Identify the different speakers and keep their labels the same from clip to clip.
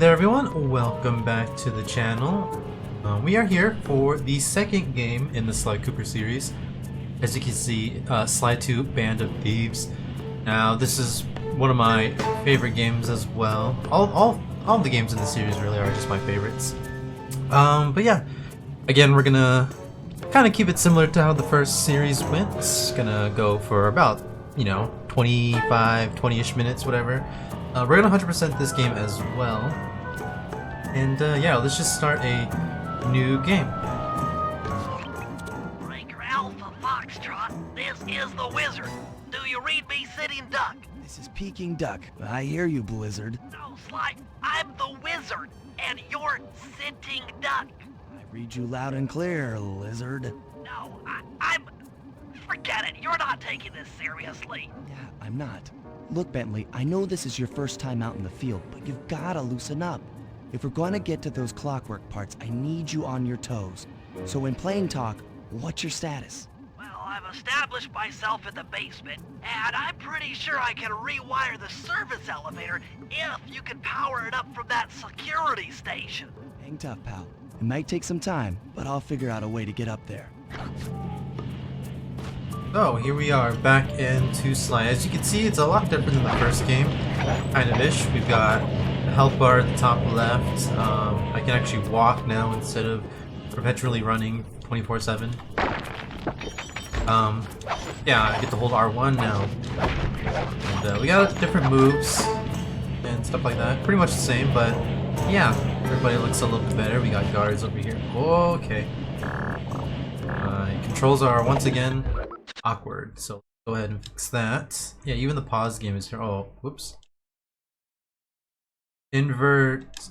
Speaker 1: there everyone, welcome back to the channel. We are here for the second game in the Sly Cooper series. As you can see, Sly 2 Band of Thieves. Now this is one of my favorite games as well. All the games in the series really are just my favorites. But yeah, again we're gonna kind of keep it similar to how the first series went. Gonna go for about, 20-ish minutes, whatever. We're gonna 100% this game as well. And yeah, let's just start a new game.
Speaker 2: Breaker Alpha Foxtrot, this is the Wizard. Do you read me, Sitting Duck?
Speaker 3: This is Peking Duck. I hear you, Blizzard.
Speaker 2: No, Sly, I'm the Wizard, and you're Sitting Duck.
Speaker 3: I read you loud and clear, Lizard.
Speaker 2: No, I'm... Forget it, you're not taking this seriously.
Speaker 3: Yeah, I'm not. Look, Bentley, I know this is your first time out in the field, but you've gotta loosen up. If we're gonna get to those clockwork parts, I need you on your toes. So when playing talk, what's your status?
Speaker 2: Well, I've established myself in the basement, and I'm pretty sure I can rewire the service elevator if you can power it up from that security station.
Speaker 3: Hang tough, pal. It might take some time, but I'll figure out a way to get up there.
Speaker 1: So here we are back into Sly. As you can see, it's a lot different than the first game, kind of ish. We've got the health bar at the top left. I can actually walk now instead of perpetually running 24/7. Yeah, I get to hold R1 now. And we got different moves and stuff like that. Pretty much the same, but yeah, everybody looks a little bit better. We got guards over here. Okay. Controls are once again awkward, so go ahead and fix that. Yeah, even the pause game is here. Oh, whoops. Invert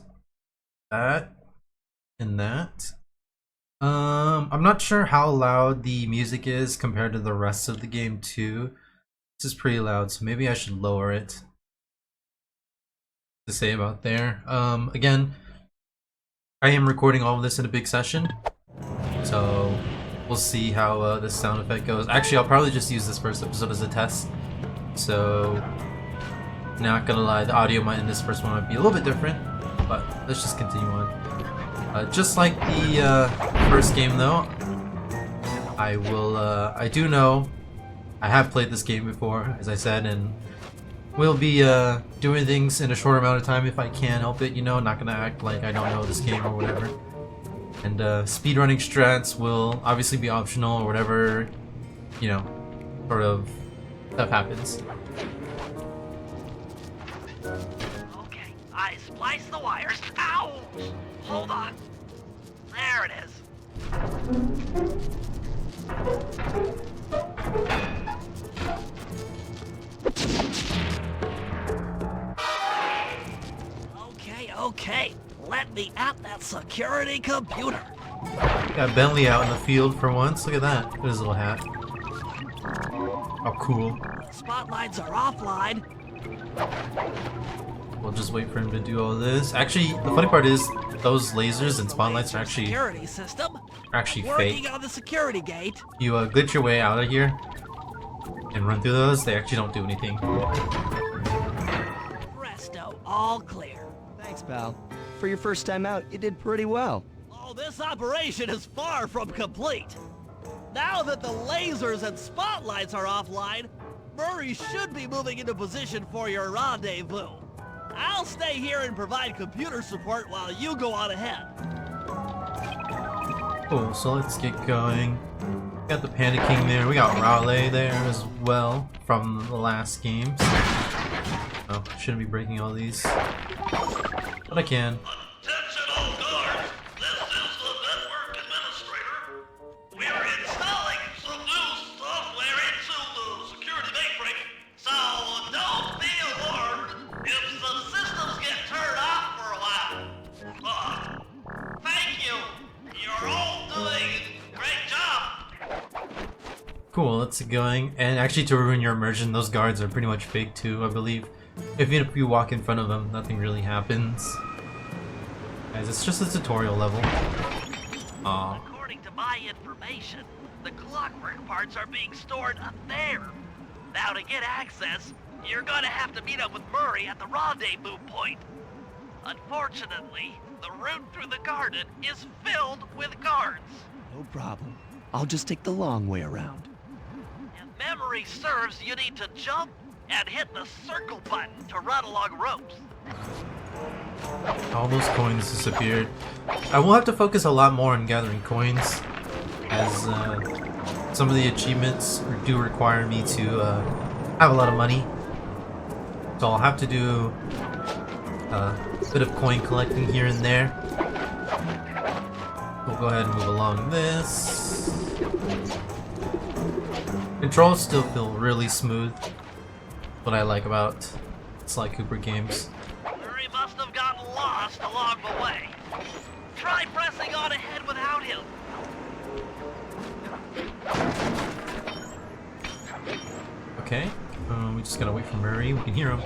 Speaker 1: that and that. I'm not sure how loud the music is compared to the rest of the game too. This is pretty loud, so maybe I should lower it. To say about there. Again, I am recording all of this in a big session, so we'll see how this sound effect goes. Actually, I'll probably just use this first episode as a test. So, not gonna lie, the audio in this first one might be a little bit different, but let's just continue on. Just like the first game though, I do know, I have played this game before, as I said, and we'll be doing things in a short amount of time if I can help it, not gonna act like I don't know this game or whatever. And speedrunning strats will obviously be optional or whatever, sort of stuff happens.
Speaker 2: Okay, I spliced the wires. Ow! Hold on. There it is. Okay. Let me at that security computer.
Speaker 1: Got Bentley out in the field for once. Look at that. Look at his little hat. Oh, cool.
Speaker 2: The spotlights are offline.
Speaker 1: We'll just wait for him to do all this. Actually, the funny part is those lasers and spotlights are actually
Speaker 2: security system
Speaker 1: fake.
Speaker 2: working on the security gate.
Speaker 1: You glitch your way out of here and run through those. They actually don't do anything.
Speaker 2: Presto, all clear.
Speaker 3: Thanks, pal. For your first time out, you did pretty well.
Speaker 2: Oh, this operation is far from complete. Now that the lasers and spotlights are offline, Murray should be moving into position for your rendezvous. I'll stay here and provide computer support while you go on ahead.
Speaker 1: Cool, so let's get going. Got the panicking there. We got Raleigh there as well from the last games. Oh, shouldn't be breaking all these. But I can.
Speaker 4: Attention all guards, this is the network administrator. We're installing some new software into the security mainframe, so don't be alarmed if some systems get turned off for a while. Thank you. You're all doing a great job.
Speaker 1: Cool, let's get going. And actually, to ruin your immersion, those guards are pretty much fake too, I believe. Even if you walk in front of them, nothing really happens. Guys, it's just a tutorial level. Aww.
Speaker 2: According to my information, the clockwork parts are being stored up there. Now to get access, you're gonna have to meet up with Murray at the rendezvous point. Unfortunately, the route through the garden is filled with guards.
Speaker 3: No problem. I'll just take the long way around.
Speaker 2: If memory serves, you need to jump and hit the circle button to run along ropes.
Speaker 1: All those coins disappeared. I will have to focus a lot more on gathering coins, as some of the achievements do require me to have a lot of money. So I'll have to do a bit of coin collecting here and there. We'll go ahead and move along this. Controls still feel really smooth. What I like about Sly Cooper games.
Speaker 2: Murray must have gotten lost along the way. Try pressing on ahead without him.
Speaker 1: Okay, we just gotta wait for Murray. We can hear him.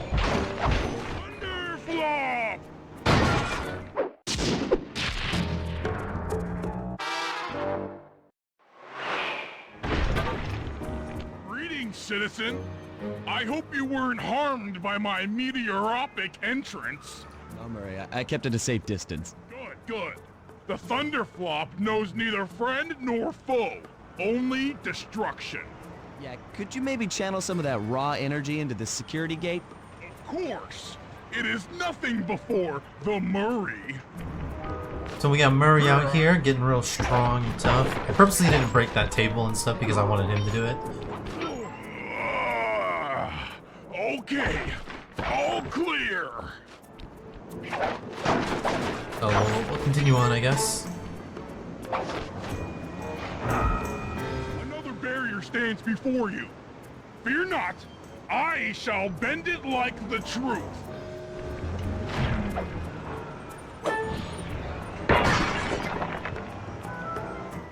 Speaker 5: Greetings, citizen. I hope you weren't harmed by my meteoropic entrance.
Speaker 3: No, Murray, I kept at a safe distance.
Speaker 5: Good, good. The Thunderflop knows neither friend nor foe, only destruction.
Speaker 3: Yeah, could you maybe channel some of that raw energy into the security gate?
Speaker 5: Of course. It is nothing before the Murray.
Speaker 1: So we got Murray out here getting real strong and tough. I purposely didn't break that table and stuff because I wanted him to do it.
Speaker 5: Okay, all clear.
Speaker 1: So we'll continue on, I guess.
Speaker 5: Another barrier stands before you. Fear not, I shall bend it like the truth.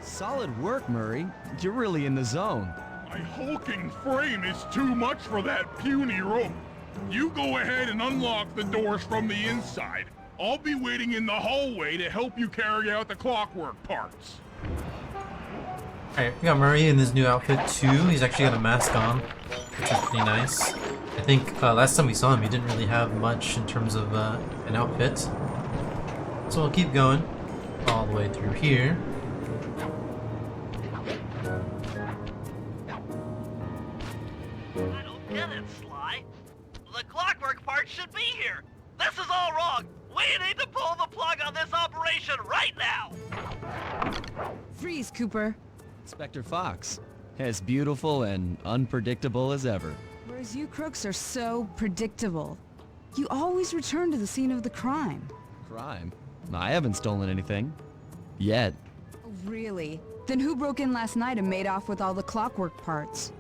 Speaker 3: Solid work, Murray. You're really in the zone.
Speaker 5: My hulking frame is too much for that puny rope. You go ahead and unlock the doors from the inside. I'll be waiting in the hallway to help you carry out the clockwork parts.
Speaker 1: Alright, we got Murray in his new outfit too. He's actually got a mask on, which is pretty nice. I think last time we saw him, he didn't really have much in terms of an outfit. So we'll keep going all the way through here.
Speaker 2: I don't get it, Sly. The clockwork part should be here. This is all wrong. We need to pull the plug on this operation right now.
Speaker 6: Freeze, Cooper.
Speaker 3: Inspector Fox. As beautiful and unpredictable as ever.
Speaker 6: Whereas you crooks are so predictable. You always return to the scene of the crime.
Speaker 3: Crime? I haven't stolen anything. Yet.
Speaker 6: Oh, really? Then who broke in last night and made off with all the clockwork parts?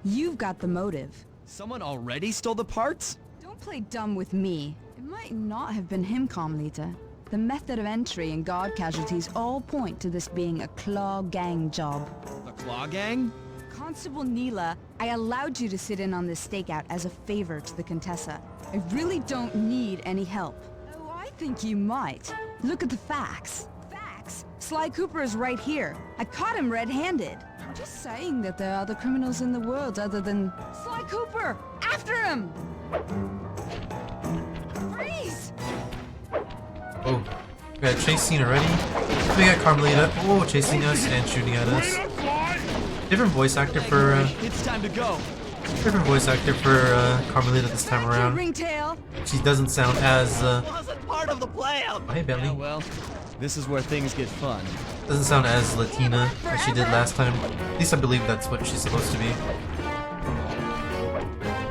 Speaker 6: You've got the motive.
Speaker 3: Someone already stole the parts?
Speaker 6: Don't play dumb with me. It might not have been him, Carmelita. The method of entry and guard casualties all point to this being a Claw Gang job.
Speaker 3: The Claw Gang?
Speaker 6: Constable Neela, I allowed you to sit in on this stakeout as a favor to the Contessa. I really don't need any help. Oh, I think you might. Look at the facts. Facts? Sly Cooper is right here. I caught him red-handed. I'm just saying that there are other criminals in the world other than... Sly Cooper! After him! Freeze!
Speaker 1: Oh, we got a chase scene already. We got Carmelita, chasing us and shooting at us. Different voice actor for
Speaker 3: It's time to go.
Speaker 1: different voice actor for Carmelita this time around.
Speaker 6: Ringtail!
Speaker 1: She doesn't sound as
Speaker 2: Wasn't part of the plan.
Speaker 1: oh, hey Bentley.
Speaker 3: Yeah, well, this is where things get fun.
Speaker 1: Doesn't sound as Latina as she did last time. At least I believe that's what she's supposed to be.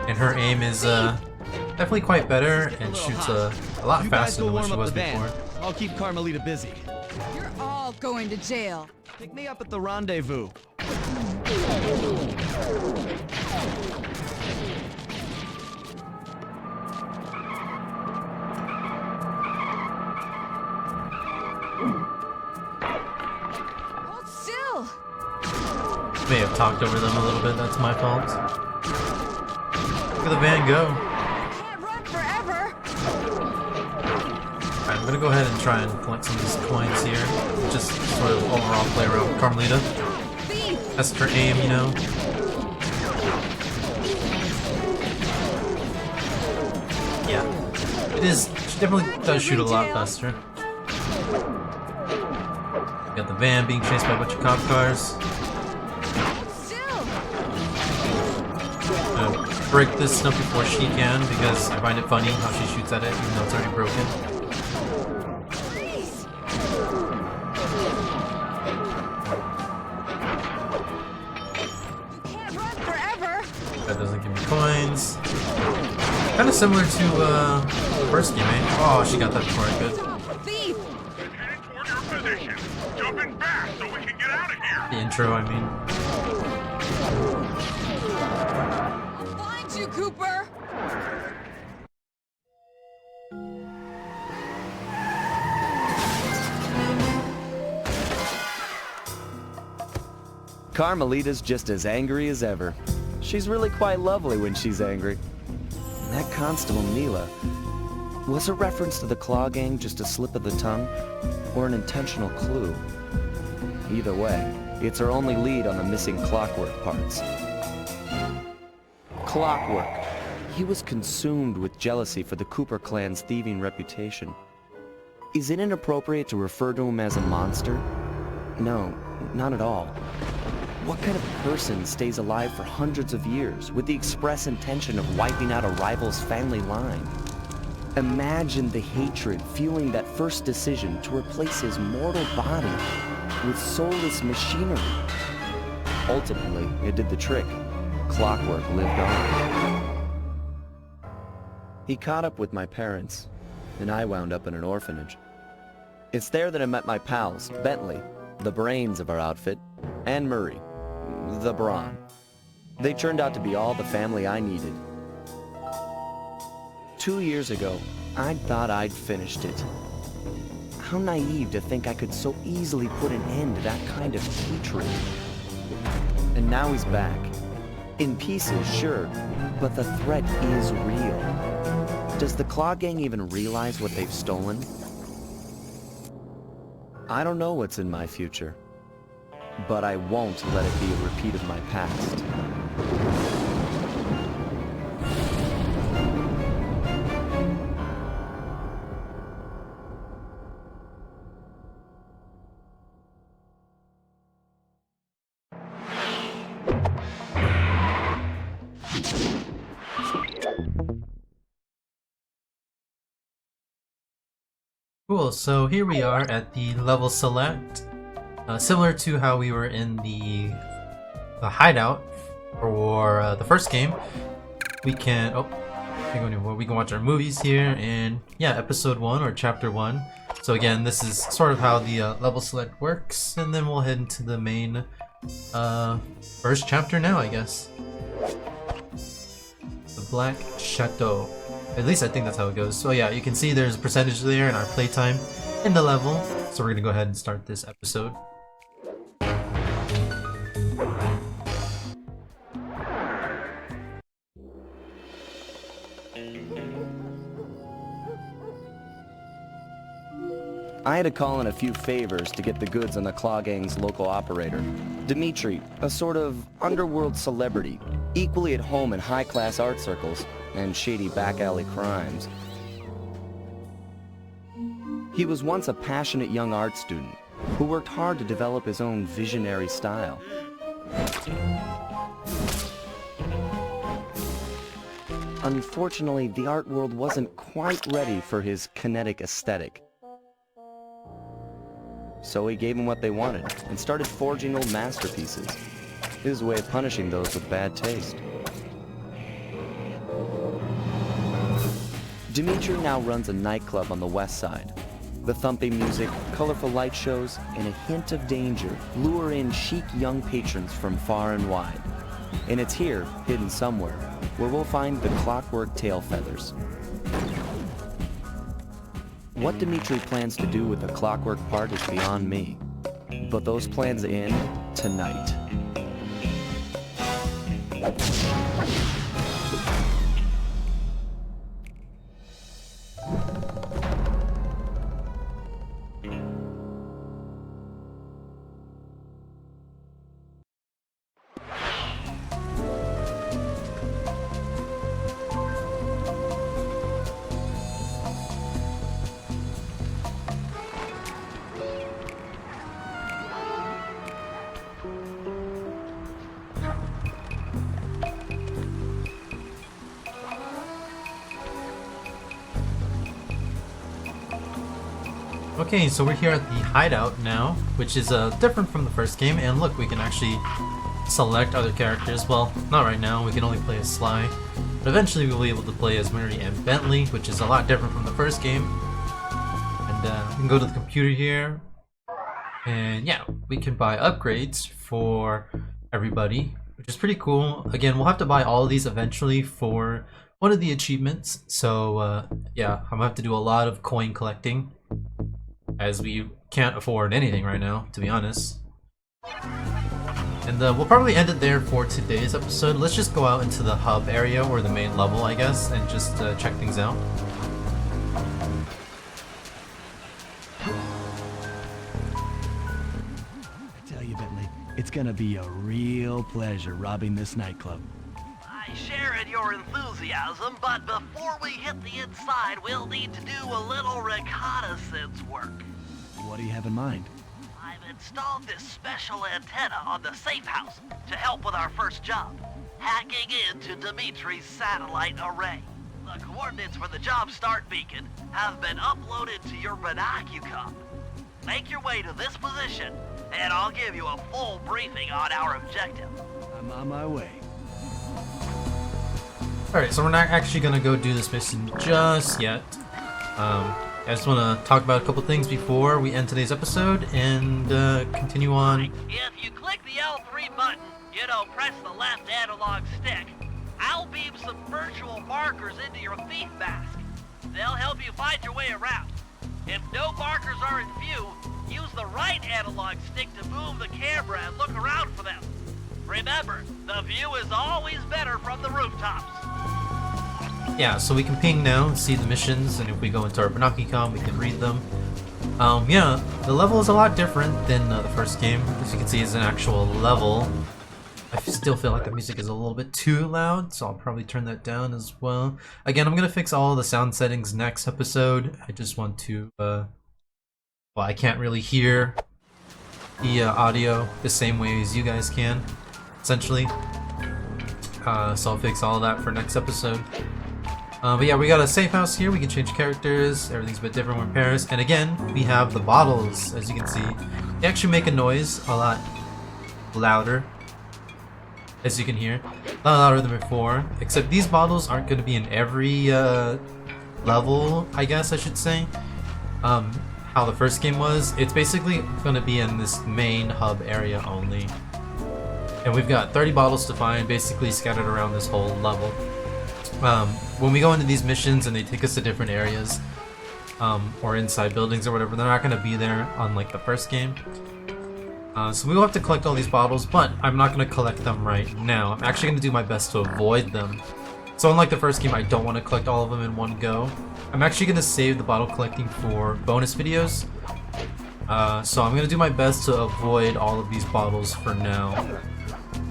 Speaker 1: And her aim is definitely quite better and shoots a lot
Speaker 3: You guys
Speaker 1: faster
Speaker 3: go
Speaker 1: than what
Speaker 3: warm
Speaker 1: she
Speaker 3: up
Speaker 1: was
Speaker 3: the van.
Speaker 1: before.
Speaker 3: I'll keep Carmelita busy.
Speaker 6: You're all going to jail.
Speaker 3: Pick me up at the rendezvous.
Speaker 6: Hold still!
Speaker 1: May have talked over them a little bit, that's my fault. Look at the van go.
Speaker 6: Can't run forever!
Speaker 1: Alright, I'm gonna go ahead and try and collect some of these coins here. Just sort of overall play around with Carmelita.
Speaker 6: Thief!
Speaker 1: Test her aim, you know. Yeah. It is she definitely does shoot a lot faster. Got the van being chased by a bunch of cop cars. Break this stuff before she can because I find it funny how she shoots at it even though it's already broken.
Speaker 6: You can't run forever.
Speaker 1: That doesn't give me coins. Kind of similar to the first game, eh? Oh, she got that before I could.
Speaker 6: Thief!
Speaker 5: I'm heading toward your position. Jumping fast so we can get out of here.
Speaker 1: The intro, I mean.
Speaker 6: I'll find you, Cooper!
Speaker 3: Carmelita's just as angry as ever. She's really quite lovely when she's angry. And that Constable Neela, was a reference to the Claw Gang just a slip of the tongue, or an intentional clue? Either way, it's her only lead on the missing Clockwork parts. Clockwork. He was consumed with jealousy for the Cooper clan's thieving reputation. Is it inappropriate to refer to him as a monster? No, not at all. What kind of person stays alive for hundreds of years with the express intention of wiping out a rival's family line? Imagine the hatred fueling that first decision to replace his mortal body with soulless machinery. Ultimately, it did the trick. Clockwork lived on. He caught up with my parents, and I wound up in an orphanage. It's there that I met my pals, Bentley, the brains of our outfit, and Murray, the brawn. They turned out to be all the family I needed. 2 years ago, I thought I'd finished it. How naive to think I could so easily put an end to that kind of hatred. And now he's back. In pieces, sure, but the threat is real. Does the Claw Gang even realize what they've stolen? I don't know what's in my future, but I won't let it be a repeat of my past.
Speaker 1: Cool, so here we are at the level select. Similar to how we were in the hideout for the first game, we can we can watch our movies here, and yeah, episode 1 or chapter 1. So again, this is sort of how the level select works, and then we'll head into the main first chapter now, I guess. The Black Chateau. At least I think that's how it goes. So yeah, you can see there's a percentage there in our playtime in the level. So we're gonna go ahead and start this episode.
Speaker 3: I had to call in a few favors to get the goods on the Claw Gang's local operator. Dimitri, a sort of underworld celebrity, equally at home in high-class art circles and shady back-alley crimes. He was once a passionate young art student who worked hard to develop his own visionary style. Unfortunately, the art world wasn't quite ready for his kinetic aesthetic. So he gave them what they wanted and started forging old masterpieces. His way of punishing those with bad taste. Dimitri now runs a nightclub on the west side. The thumping music, colorful light shows, and a hint of danger lure in chic young patrons from far and wide. And it's here, hidden somewhere, where we'll find the Clockwork tail feathers. What Dimitri plans to do with the Clockwork part is beyond me. But those plans end tonight.
Speaker 1: Okay, so we're here at the hideout now, which is different from the first game, and look, we can actually select other characters. Well, not right now, we can only play as Sly, but eventually we'll be able to play as Murray and Bentley, which is a lot different from the first game. And we can go to the computer here, and yeah, we can buy upgrades for everybody, which is pretty cool. Again, we'll have to buy all of these eventually for one of the achievements, so yeah, I'm gonna have to do a lot of coin collecting, as we can't afford anything right now, to be honest. And we'll probably end it there for today's episode. Let's just go out into the hub area, or the main level, I guess, and just check things out.
Speaker 3: I tell you, Bentley, it's gonna be a real pleasure robbing this nightclub.
Speaker 2: I share in your enthusiasm, but before we hit the inside, we'll need to do a little reconnaissance work.
Speaker 3: What do you have in mind?
Speaker 2: I've installed this special antenna on the safe house to help with our first job, hacking into Dimitri's satellite array. The coordinates for the job start beacon have been uploaded to your binocucom. Make your way to this position, and I'll give you a full briefing on our objective.
Speaker 3: I'm on my way.
Speaker 1: Alright, so we're not actually gonna go do this mission just yet. I just want to talk about a couple things before we end today's episode and continue on.
Speaker 2: If you click the L3 button, press the left analog stick, I'll beam some virtual markers into your thief mask. They'll help you find your way around. If no markers are in view, use the right analog stick to move the camera and look around for them. Remember, the view is always better from the rooftops.
Speaker 1: Yeah, so we can ping now and see the missions, and if we go into our binocucom, we can read them. Yeah, the level is a lot different than the first game. As you can see, it's an actual level. I still feel like the music is a little bit too loud, so I'll probably turn that down as well. Again, I'm gonna fix all the sound settings next episode. I just want to, well, I can't really hear the audio the same way as you guys can, essentially. So I'll fix all of that for next episode. But yeah, we got a safe house here. We can change characters. Everything's a bit different from Paris. And again, we have the bottles, as you can see. They actually make a noise a lot louder, as you can hear. A lot louder than before. Except these bottles aren't going to be in every level, I guess I should say. How the first game was. It's basically going to be in this main hub area only. And we've got 30 bottles to find, basically scattered around this whole level. When we go into these missions and they take us to different areas, or inside buildings or whatever, they're not going to be there unlike the first game. So we will have to collect all these bottles, but I'm not going to collect them right now. I'm actually going to do my best to avoid them. So unlike the first game, I don't want to collect all of them in one go. I'm actually going to save the bottle collecting for bonus videos. So I'm going to do my best to avoid all of these bottles for now,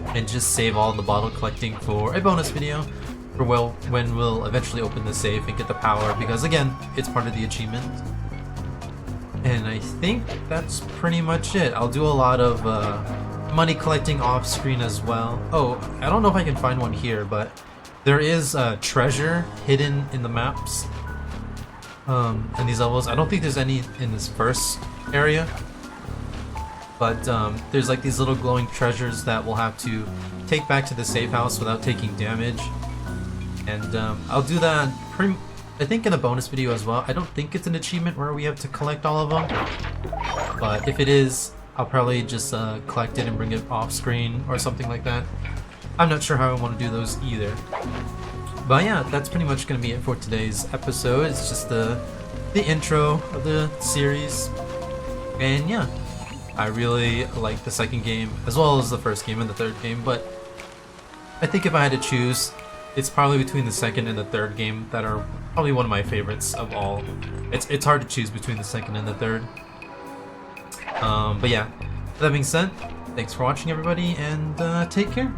Speaker 1: and just save all the bottle collecting for a bonus video. For when we'll eventually open the safe and get the power, because again, it's part of the achievement. And I think that's pretty much it. I'll do a lot of money collecting off screen as well. Oh, I don't know if I can find one here, but there is treasure hidden in the maps in these levels. I don't think there's any in this first area, but there's like these little glowing treasures that we'll have to take back to the safe house without taking damage. And I'll do that I think in a bonus video as well. I don't think it's an achievement where we have to collect all of them, but if it is, I'll probably just collect it and bring it off screen or something like that. I'm not sure how I want to do those either. But yeah, that's pretty much going to be it for today's episode. It's just the intro of the series. And yeah, I really like the second game as well as the first game and the third game, but I think if I had to choose, it's probably between the second and the third game that are probably one of my favorites of all. It's hard to choose between the second and the third. But yeah, that being said, thanks for watching everybody, and take care.